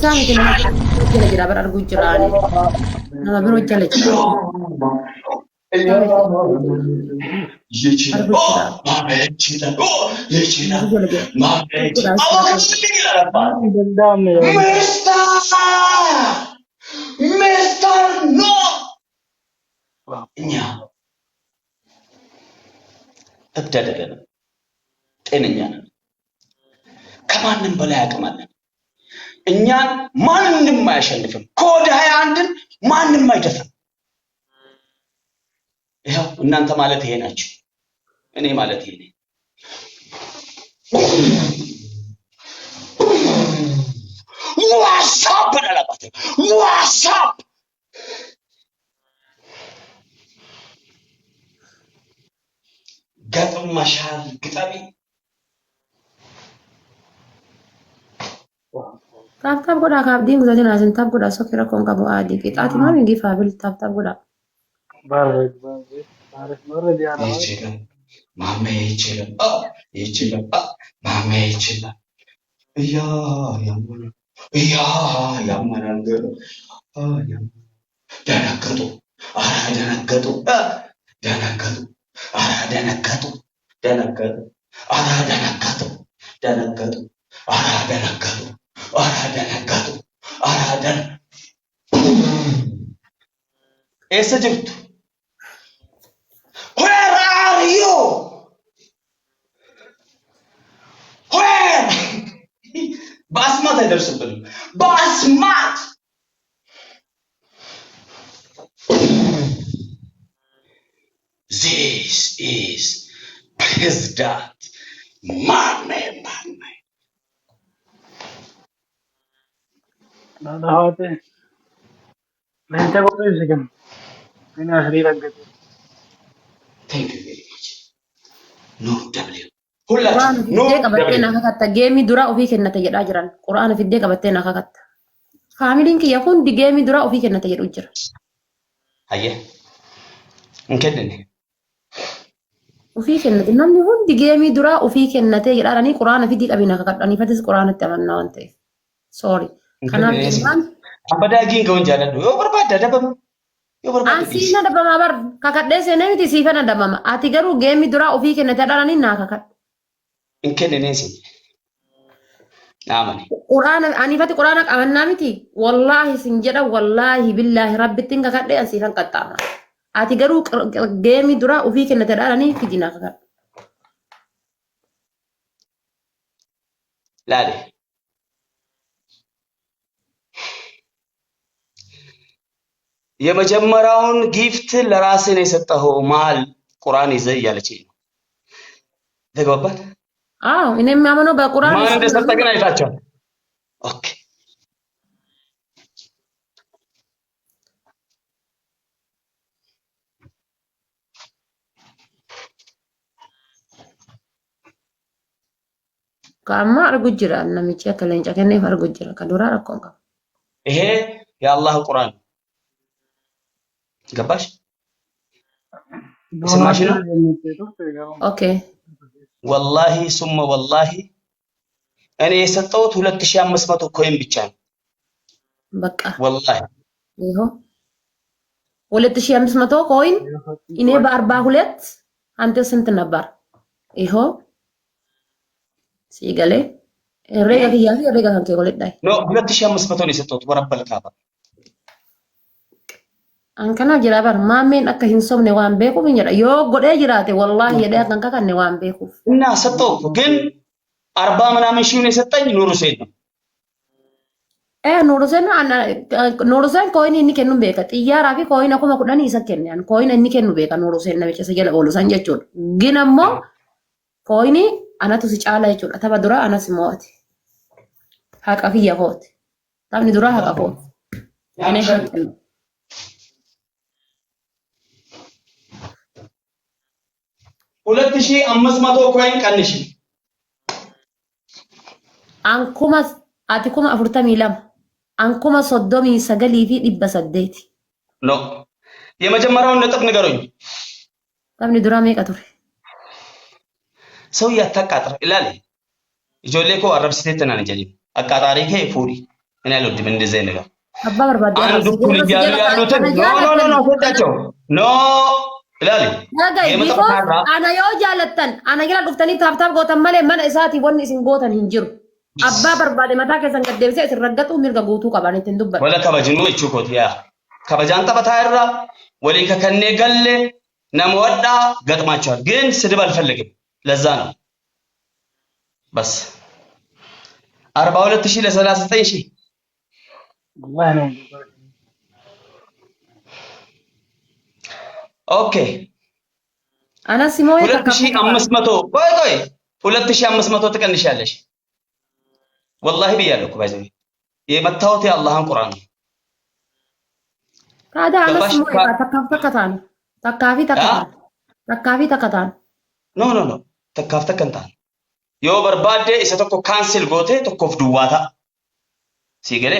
isaa miti nama jala jira bara arguu jiraani. Nama biroo jala jira. Arguu jira. Nama jala jira. Mister no. Nya. ተብዳደገን ጤነኛ ነን ከማንም በላይ አቅማለን እኛን ማንንም አያሸንፍም ኮድ 21ን ማንም አይደፍርም ይሄው እናንተ ማለት ይሄ ናችሁ እኔ ማለት ይሄ ነኝ ዋትስአፕ አላባት ዋትስአፕ ገጥም ማሻል ግጣቢ ታብታብ ጎዳ ካብዲን ጉዳትን አዝን ታብ ጎዳ ሶኪራ ኮንካ ቦአዲ ቂጣቲ ማን እንዲ ፋብል ታብታብ ጎዳ ባረክ ባረክ ወረድ ያለ ይችላል ማሜ ይችላል ማሜ ይችላል ያ ያመናገሩ ደነገጡ ደነገጡ ደነገጡ ደነገጡ ደነገጡ ደነገጡ ደነገጡ ደነገጡ ደነገጡ essa jirtu where are you where basmat አይደርስብንም basmat this is President Mame ናዳሃቴ ለንተ ቆይ ሲገም እኔ አስሪ ረገጥ thank you very much no w ሁላችሁ no qabateena kakatta geemi dura ofii kennate jedha jiran quraana fidde qabateena kakatta faamiliin kiyya hundi geemi dura ofii kennate jedhu jira ayya inkedene ofii kennate namni hundi geemi dura ofii kennate jedhaani quraana fidii qabina kakadhani fatis quraanatti amanna waan ta'eef sorry kanaaf ilmaan abadaagiin ga'uun jaaladhu yoo barbaadda dabama yoo barbaadda Asina dabama bar kakadhee seenee miti siifana dabama ati garuu geemi dura ofii kennate jedhaani naa kakadhu inkeneneesi naamani quraana ani fati quraana qabannaa miti wallahi sin jedha wallahi billahi rabbittiin kakadhee an siifan qaxxaama ati garuu geemi dura ofii kennate jedhaani fidina kakadhu laale የመጀመሪያውን ጊፍት ለራሴ ነው የሰጠኸው ማል ቁርአን ይዘህ እያለችኝ ነው ተገባባት አዎ እኔ የሚያምነው በቁርአን ማን እንደሰጠ ግን አይታችኋል ኦኬ ካማ አርጉ ጅራ ነምቼ ከለንጫ ከኔ አርጉ ጅራ ከዱራ ረኮንካ ይሄ የአላህ ቁርአን ገባሽ ስማሽ ነው ኦኬ ወላሂ ሱመ ወላሂ እኔ የሰጠሁት 2500 ኮይን ብቻ ነው በቃ ወላሂ ይሄው 2500 ኮይን እኔ በ42 አንተ ስንት ነበር ይሄው ሲገለ ረጋ ይያፊ ረጋ ካንተ ጎለዳይ ኖ 2500 ነው የሰጠሁት ወረበል ካባ Ankana jira bar maameen akka hin somne waan beekuuf hin jedha yoo godhee jiraate wallahi jedhee akkan kakanne waan beekuuf እና ሰጠው ግን 40 ምናምን ሺህ ነው የሰጠኝ ኑሩ ሴት ነው nuurusen koyin inni kennu beeka xiyyaaraa fi koyin akkuma kudhanii isa kennan koyin inni kennu beeka nuurusen namicha isa jala oolu san jechuudha gin ammoo koyini anatu si caala jechuudha tapha dura anas mo'ate haqa kiyya kooti taphni dura haqa kooti ani kan kennu 2500 ኮይን ቀንሽ Ankuma ati kuma 42 ankuma 39 fi 800 ኖ የመጀመሪያውን ነጥብ ንገሩኝ taphni dura meeqa ture ሰው ያታቃጥር ይላል ጆሌ ኮ አረብስቴት ተናነ ጀሊ አቃጣሪ ከ ፉሪ እኔ አልወድም እንደዚህ አይነት ነገር። አባ በርባዴ አንዱ እኩል እያሉ ያሉትን ኖ አስወጣቸው ኖ ይላል። ቢኮ አና yoo jaalattan ana jala dhuftanii taaptaap gootan malee mana isaati wanni isin gootan hin jiru. Abbaa barbaade mataa keessan gad deebisee isin raggaxuu mirga guutuu qaban ittiin dubbatan. Wala kabajnu jechuu kooti yaa. Kabajaan taphataa irra walii kakannee galle nama wadhaa ገጥማቸዋል ግን ስድብ አልፈልግም ለዛ ነው በስ 42000 ለ39000 والله انا ኦኬ አና ሲሞይ 2500 ቆይ 2500 ትቀንሻለሽ والله ብያለሁ እኮ ባይዘኝ የመታወት የአላህን ቁርአን ነው ካዳ አና ሲሞይ ተካፍተከታን takkafi takkataan no takkaaf takkantaan yoo barbaadde isa tokko cancel goote tokkoof duwwaata si gale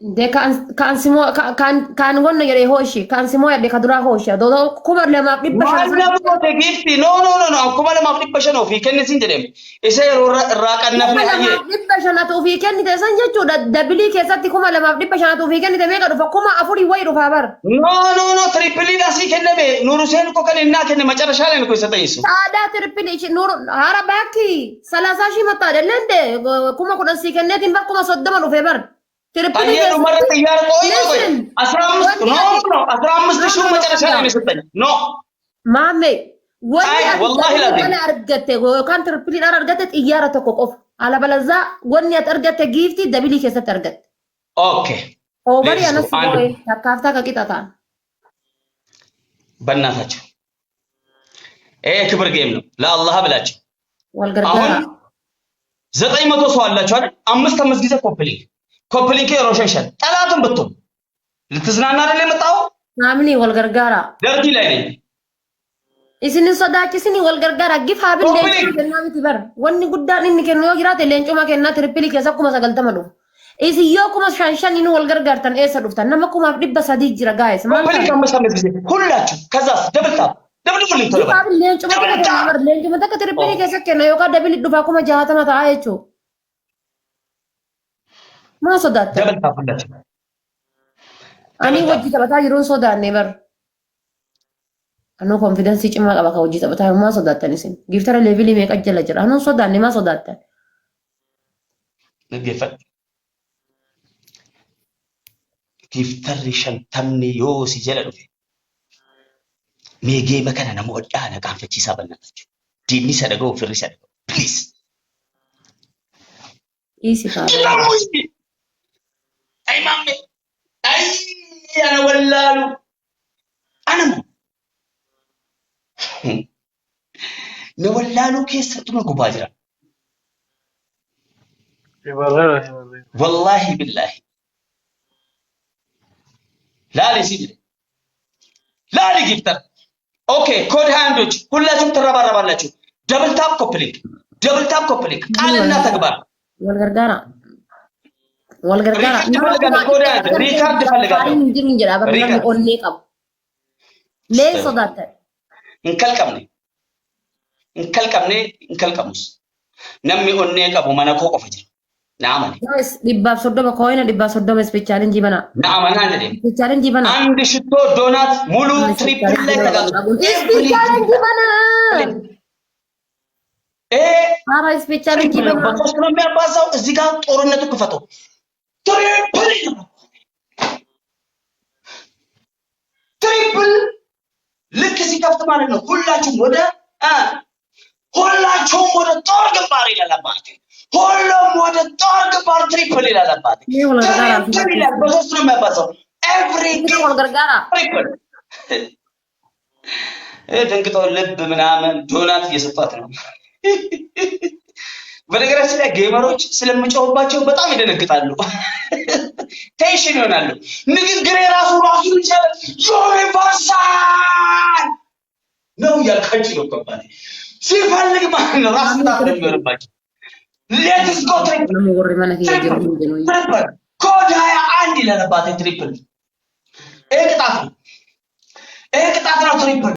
de kan wonna yare hoshi kan simo yade kadura hoshi do kuma le ma dibba shana no te gifti no kuma le ma dibba shana fi kenni sin jedem isa raqanna fi ayye dibba shana to fi kenni te san jechu dabili keessatti kuma le ma dibba shana to fi kenni te mega do kuma afuri way do fabar no triple da si kenne be nuru sen ko kan inna kenne macarasha ላይ ነው የሰጠኝ እሱ ታዳ ትሪፕል ኑሩ ኧረ እባክህ 30 ሺህ መጣ አይደለ እንደ kuma kudan si kenne tin ba kuma soddoma do febar አየሩ መረጥ እያርቆ ይቆይ 15 ሺህ መጨረሻ ላይ ነው የሰጠኝ ኖ ማሜ ወላ አርገተ ወካን ትሪፕል ዳር አርገተ ጥያራ ተቆቆፍ አለበለዛ ወን ያርገተ ጊፍቲ ደብሊ ከሰተ አርገተ ኦኬ ኦቨር ያነስ ወይ ተካፍታ ከቂጣታ በእናታችሁ ክብር ጌም ነው ለአላህ ብላችሁ ወልገርጋራ 900 ሰው አላችሁ አይደል 5 ጊዜ ኮፕሊንግ ሮሸንሸን ጠላቱን ብትሆን ልትዝናና አይደል የመጣው ማምኒ ወልገርጋራ ደርቲ ላይ ነኝ isini sodaachisini walgargaara gif haabil leencuma kennaa miti bar wanni guddaan inni kennu yoo jiraate leencuma kennaa tirippilii keessa 90 dhufu isin yoo 5,000 inni walgargaartan eessa dhuftan nama 300 jira gaayes ሁላችሁ ከዛስ ደብልሙልኝ ቶሎ haabil leencuma takka tirippilii keessa kenna yookaan dabili dhufa 60 ta'a jechuu maa sodaattan ደብልታ ሁላችሁ ani wajji taphataa jiruun sodaanne bar anu confidence cima qaba ka hojii taphataa ma sodaattan isin giftara level meeqa jala jira anu sodaanne ma sodaattan naggeeffadhu giftarri shantamni yoo si jala dhufe meegee makana nama oddaana qaanfachiisaa bannatachu diinni sadaqoo firri sadaqoo please easy ka ay mamme ay ana wallalu ana ne wallalu keessattu ma gubaa jira wallahi billahi ላሊ ሲል ላሊ ጊፍተር ኦኬ ኮድ ሃንዶች ሁላችሁም ተረባረባላችሁ ደብል ታፕ ኮፕሊንግ ቃልና ተግባር ወልገርጋራ ሪካርድ ፈልጋለሁ እንጂን እንጀራ በረም ኦንሊ ቀብ ለሶዳተ እንከልቀምስ ነሚ ኦንኔ ቀቡ ማነኮ ቆፈጅ ናማኒ ጋይስ ዲባብ ሶዶማ ኮይና ዲባብ ሶዶማ ስፔሻል እንጂ በና ናማና እንዴ ስፔሻል እንጂ በና አንድ ሽቶ ዶናት ሙሉ ትሪፕል ላይ ተጋግጦ ስፔሻል እንጂ በና አራ ስፔሻል እንጂ በና በሶስት ነው የሚያባዛው እዚህ ጋር ጦርነቱ ክፈቶ ትሪፕል ልክ ሲከፍት ማለት ነው ሁላችሁም ወደ ጦር ግንባር ይላል አባቴ ሁሉም ወደ ጦር ግንባር ትሪፕል ይላል አባቴ በሶስት ነው የሚያባዛው ኤቭሪቲንግ ትሪፕል ደንግጠው ልብ ምናምን ዶናት እየሰጧት ነው በነገራችን ላይ ጌመሮች ስለምጫወባቸው በጣም ይደነግጣሉ ቴንሽን ይሆናሉ ንግግሬ ራሱ ይችላል ዩኒቨርሳል ነው ያልካችሁ ነው ከባድ ሲፈልግ ማለት ነው ራስ ታጥሮ የሚሆንባቸው ሌትስ ጎ ትሪፕል ኮድ 21 ይላል አባቴ ትሪፕል ቅጣት ነው ትሪፕል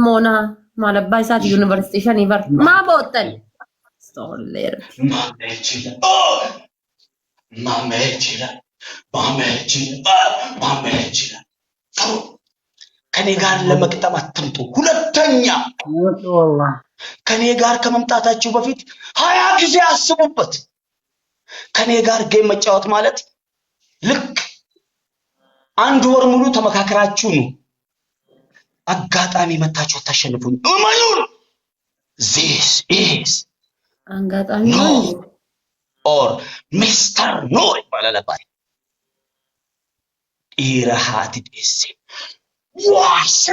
Mona, malabba isaati university shanii bar. Maa boottan? Stolleer. Mamma Oh! Mamma ከኔ ጋር ለመቅጠም አትምጡ። ሁለተኛ والله ከኔ ጋር ከመምጣታችሁ በፊት 20 ጊዜ አስቡበት። ከኔ ጋር ጌም መጫወት ማለት ልክ አንድ ወር ሙሉ ተመካከራችሁ ነው። አጋጣሚ መታችሁ አታሸንፉኝ። እመኑን። this is አጋጣሚ no ነው or Mr. No ይባላል አባይ ኢራሃት ዲስ ዋሳ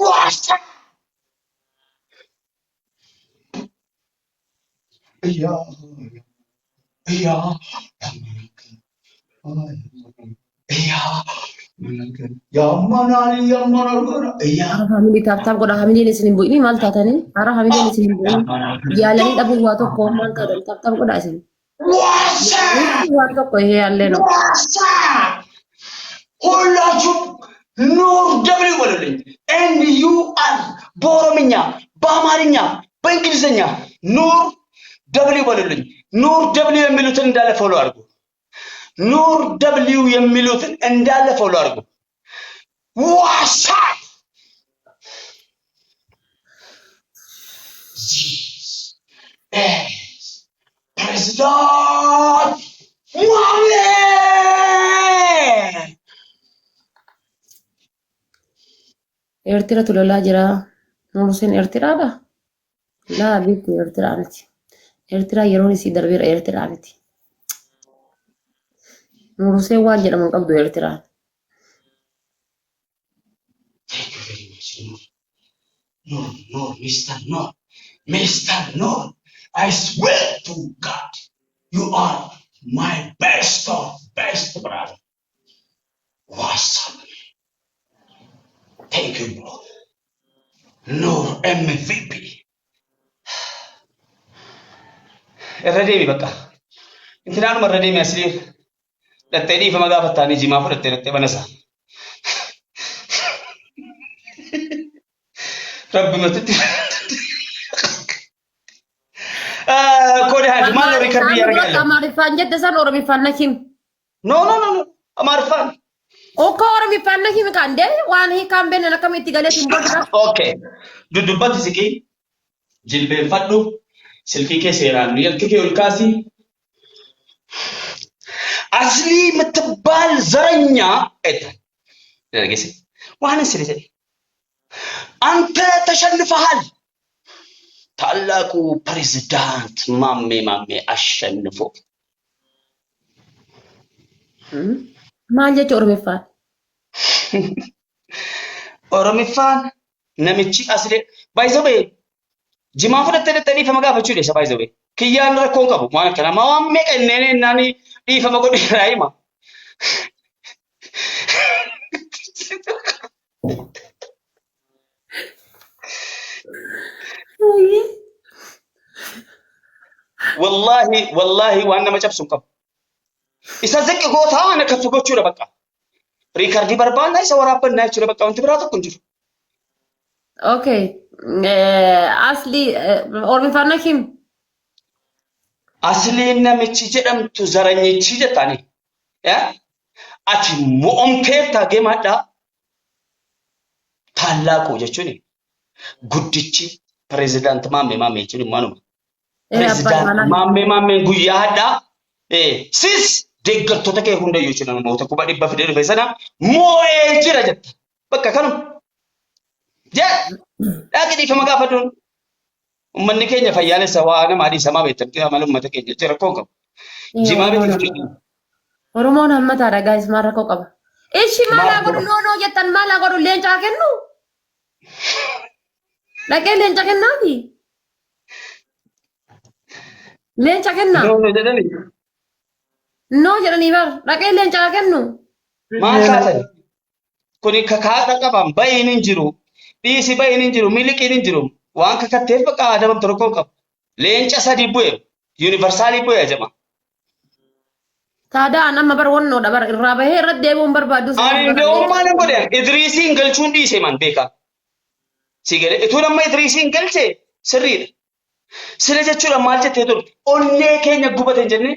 ዋሳ ያ ያ ያ ያማናል ያ Ara family taap godha family ni sinin bu'ini maal taatani ara family ni sinin bu'ini yaalani dhabu waa tokko maal taatan taap godha isin ዋሳ waa tokko ihe yaalle no ዋሳ ሁላችሁም ኑር ደብሊው በሉልኝ። NUR በኦሮምኛ በአማርኛ በእንግሊዝኛ ኑር ደብሊው በሉልኝ። ኑር ደብሊው የሚሉትን እንዳለ ፎሎ አድርጉ። ኑር ደብሊው የሚሉትን እንዳለ ፎሎ አድርጉ። ዋሳ ፕሬዝዳንት ሙሐመድ ኤርትራ tulalaa jira nurusin ኤርትራadha laa bitti ኤርትraa miti ኤርትraa yeroon isii darbeera ኤርትraa miti nurusee waan jedhamu qabdu ኤርትraa No, Mr. No. Mr. No. I swear to God, you are my best of best brother. What's up? Thank you, bro. No MVP. الرديمي بقى انت نعلم الرديمي أسلير للتأليف ما قافت تاني جي ما فرت لتأليف بنسى ربي ما تتي كوري هاج ما لو ريكاردي يا رجال amaariffaan jette san oromiffaan nakim no ما عرفان okko oromiffaan nakim kande waan hiikaan bennen akkamitti galeetiin godha اوكي دودبات سكي جلبين فدو سلكي كي سيران يلكي كي الكاسي أصلي متبال زرنيا إيه لقيسي وانا سريتي أنت تشنفهال ታላቁ ፕሬዝዳንት ማሜ አሸንፎ maal jecha oromiffaan ኦሮሚፋን ነምቺ አስሌ ባይዘቤ ጅማ ፍለተ ደተኒ ፈመጋፈቹ ደሰ ባይዘቤ ክያን ረኮን ቀቡ ማለት ከና ማዋሜ ቀነኔ እናኒ ዲፈ መጎዲ ራይማ والله وانا ما جبسون قب يسزق غوتا انا كف غوچو በቃ ሪካርዲ በርባን ላይ ሰወራበን ናይቹ በቃ እንት ብራቱ እንጂ ኦኬ አስሊ ኦሮሚፋን ነኪም አስሊ ነምቺ ጀደምቱ ዘረኝቺ ጀታኒ ያ አቲ ሙኦምቴታ ገማዳ ታላቁ ጀቹኒ ጉድቺ ፕሬዝዳንት ማሜ ጀቹኒ ማኑ ፕሬዝዳንት ማሜ ጉያዳ ሲስ deeggartoota kee hunda yoo jiran moota kuba dhibba fidee dhufe sana moo'ee jira jetta bakka kanuma dhaaqi dhiifama gaafaduun ummanni keenya fayyaalessa waa nama adii samaa beektan amala ummata keenya jira koon qabu jimaa beektan oromoon hammataadha gaayis maal rakkoo qaba ishi maalaa godhu noonoo jettan maalaa godhu leencaa kennu dhaqee leenca kennaafi leenca kennaa no jedhanii bar dhaqee leencaa kennu maal kaasani kuni kakaadha qaban bayin hin jiru dhiisi bayin hin jiru miliqiin hin jiru waan kakatteef bakka adabam tokko qabu Leenca sadi bu'e yuunivarsaali bu'e jama. Taada nama bar wonno da bar irraa bahee irratti deebi'uun barbaadu. Ani ndawummaan hin godhan Idriisiin galchuun dhiise man beeka. Si galee ituu nama Idriisiin galchee sirriidha. Sila jechuudha maal jettee turte onnee keenya gubate hin jenne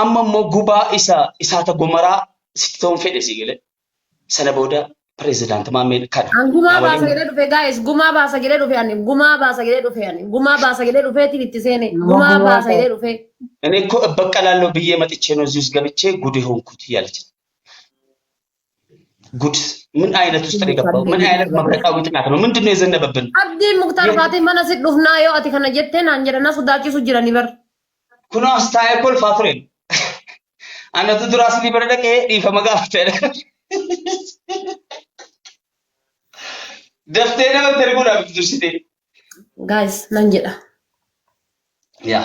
amma immoo gubaa isaata gomaraa sitti ta'uun fedhe si galee. Sana booda pirezidaanti Maammee kana. Gumaa baasa jedhee dhufe guys gumaa baasa jedhee dhufe ani gumaa baasa jedhee dhufe ani gumaa baasa jedhee dhufeetiin itti seene gumaa baasa jedhee dhufe. እኔ እኮ እበቀላለሁ ብዬ መጥቼ ነው እዚህ ውስጥ ገብቼ ጉድ የሆንኩት እያለች ጉድ ምን አይነት ውስጥ ነው የገባው? ምን አይነት መብረቃዊ ጥናት ነው? ምንድነው የዘነበብን? አብዲ ሙክታር ፋቴ ማና ሲዱፍና ዮ አቲ ከነ ጀቴን አንጀረና ሱዳቺሱ ጅራኒ በር ኩኖ አስታየ ኮል ፋቱሬን አነቱ ድራስ ሊበረደቀ ዲፈ መጋፍተ ደፍቴ ነው ተርጉና ብትሽቴ ጋይስ ናንጀዳ ያ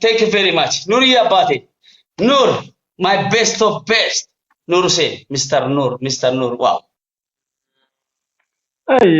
thank you very much. Nur ya bate. Nur, my best of best. Nur say, Mr. Nur, Mr. Nur. Wow. Hey,